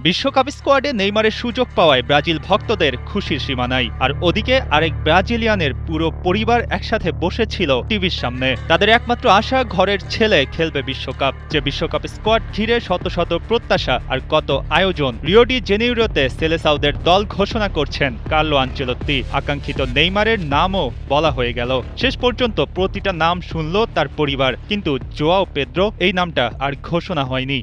বিশ্বকাপ স্কোয়াডে নেইমারের সুযোগ পাওয়ায় ব্রাজিল ভক্তদের খুশির সীমা নাই। আর ওদিকে আরেক ব্রাজিলিয়ানের পুরো পরিবার একসাথে বসেছিল টিভির সামনে। তাদের একমাত্র আশা ঘরের ছেলে খেলবে বিশ্বকাপ। যে বিশ্বকাপ স্কোয়াড ঘিরে শত শত প্রত্যাশা আর কত আয়োজন। রিও ডি জেনেইরোতে সেলেসাওদের দল ঘোষণা করছেন কার্লো আনচেলত্তি। আকাঙ্ক্ষিত নেইমারের নামও বলা হয়ে গেল। শেষ পর্যন্ত প্রতিটা নাম শুনল তার পরিবার, কিন্তু জোয়াও পেদ্রো এই নামটা আর ঘোষণা হয়নি।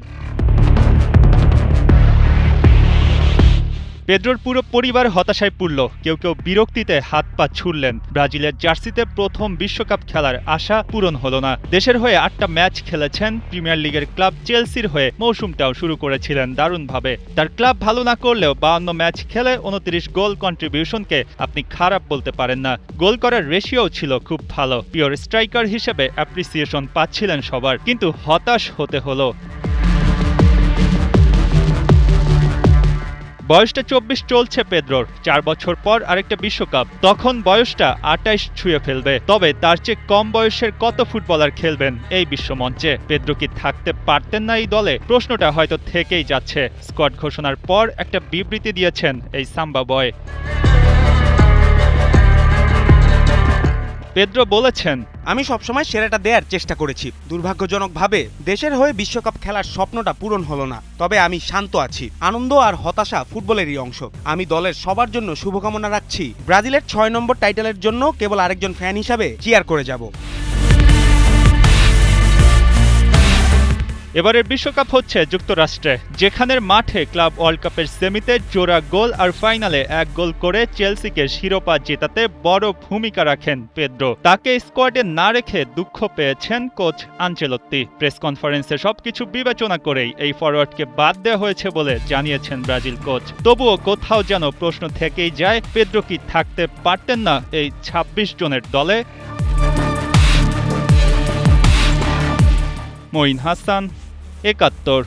পেদ্রোর পুরো পরিবার হতাশায় পড়ল, কেউ কেউ বিরক্তিতে হাত পা ছুড়লেন। ব্রাজিলের জার্সিতে প্রথম বিশ্বকাপ খেলার আশা পূরণ হলো না। দেশের হয়ে 8টা ম্যাচ খেলেছেন, প্রিমিয়ার লিগের ক্লাব চেলসির হয়ে মৌসুমটাও শুরু করেছিলেন দারুণভাবে। তার ক্লাব ভালো না করলেও 52 ম্যাচ খেলে 29 গোল কন্ট্রিবিউশনকে আপনি খারাপ বলতে পারেন না। গোল করার রেশিও ছিল খুব ভালো। পিওর স্ট্রাইকার হিসেবে অ্যাপ্রিসিয়েশন পাচ্ছিলেন সবার, কিন্তু হতাশ হতে হলো। বয়সটা 24 চলছে পেদ্রোর। 4 বছর পর আরেকটা বিশ্বকাপ, তখন বয়সটা 28 ছুঁয়ে ফেলবে। তবে তার চেয়ে কম বয়সের কত ফুটবলার খেলবেন এই বিশ্বমঞ্চে? পেদ্রো কি থাকতে পারতেন না এই দলে? প্রশ্নটা হয়তো থেকেই যাচ্ছে। স্কোয়াড ঘোষণার পর একটা বিবৃতি দিয়েছেন এই সাম্বা বয়। পেদ্রো বলেছেন, আমি সবসময় সেরাটা দেওয়ার চেষ্টা করেছি। দুর্ভাগ্যজনকভাবে দেশের হয়ে বিশ্বকাপ খেলার স্বপ্নটা পূরণ হলো না। তবে আমি শান্ত আছি। আনন্দ আর হতাশা ফুটবলেরই অংশ। আমি দলের সবার জন্য শুভকামনা রাখছি। ব্রাজিলের 6 নম্বর টাইটেলের জন্য কেবল আরেকজন ফ্যান হিসাবে চিয়ার করে যাব। এবারের বিশ্বকাপ হচ্ছে যুক্তরাষ্ট্রে, যেখানের মাঠে ক্লাব ওয়ার্ল্ড কাপের সেমিতে জোড়া গোল আর ফাইনালে 1 গোল করে চেলসিকে শিরোপা জেতাতে বড় ভূমিকা রাখেন পেদ্রো। তাকে স্কোয়াডে না রেখে দুঃখ পেয়েছেন কোচ আনচেলত্তি। প্রেস কনফারেন্সে সবকিছু বিবেচনা করেই এই ফরওয়ার্ডকে বাদ দেওয়া হয়েছে বলে জানিয়েছেন ব্রাজিল কোচ। তবুও কোথাও যেন প্রশ্ন থেকেই যায়, পেদ্রো কি থাকতে পারতেন না এই 26 জনের দলে? মঈন হাসান, ৭১।